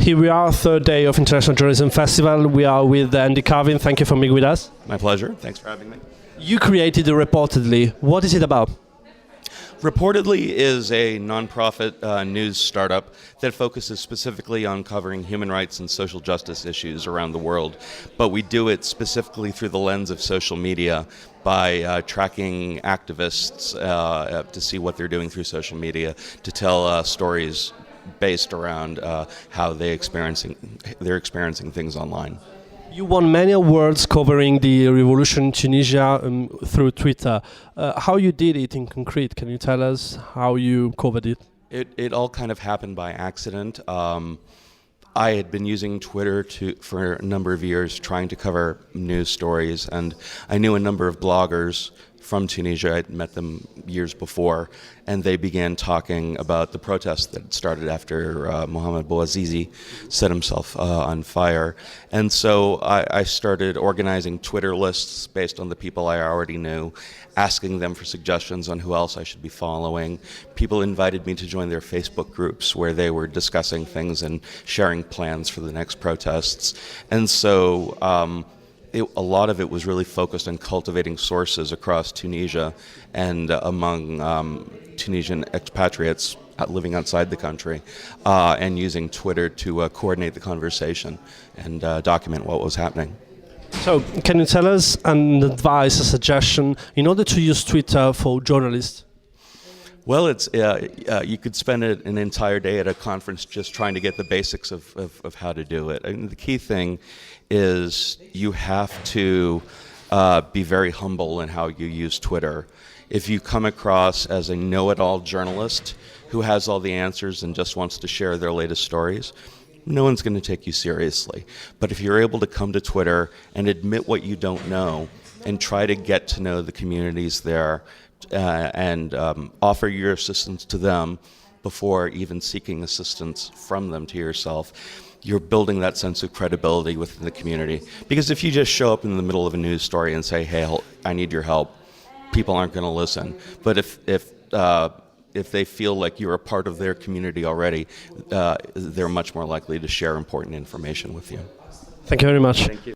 Here we are, third day of International Journalism Festival. We are with Andy Carvin. Thank you for being with us. My pleasure. Thanks for having me. You created the Reportedly. What is it about? Reportedly is a nonprofit news startup that focuses specifically on covering human rights and social justice issues around the world. But we do it specifically through the lens of social media by tracking activists to see what they're doing through social media, to tell stories based around how they're experiencing things online. You won many awards covering the revolution in Tunisia through Twitter. How you did it in concrete? Can you tell us how you covered it? It all kind of happened by accident. I had been using Twitter for a number of years trying to cover news stories, and I knew a number of bloggers from Tunisia. I'd met them years before, and they began talking about the protests that started after Mohamed Bouazizi set himself on fire. And so I started organizing Twitter lists based on the people I already knew, asking them for suggestions on who else I should be following. People invited me to join their Facebook groups where they were discussing things and sharing plans for the next protests. And so a lot of it was really focused on cultivating sources across Tunisia and among Tunisian expatriates living outside the country, and using Twitter to coordinate the conversation and document what was happening. So, can you tell us an advice, a suggestion, in order to use Twitter for journalists? Well, it's you could spend an entire day at a conference just trying to get the basics of how to do it. And the key thing is you have to be very humble in how you use Twitter. If you come across as a know-it-all journalist who has all the answers and just wants to share their latest stories, no one's going to take you seriously. But if you're able to come to Twitter and admit what you don't know and try to get to know the communities there, and offer your assistance to them before even seeking assistance from them to yourself, you're building that sense of credibility within the community. Because if you just show up in the middle of a news story and say, hey, I need your help, people aren't going to listen. But if they feel like you're a part of their community already, they're much more likely to share important information with you. Thank you very much. Thank you.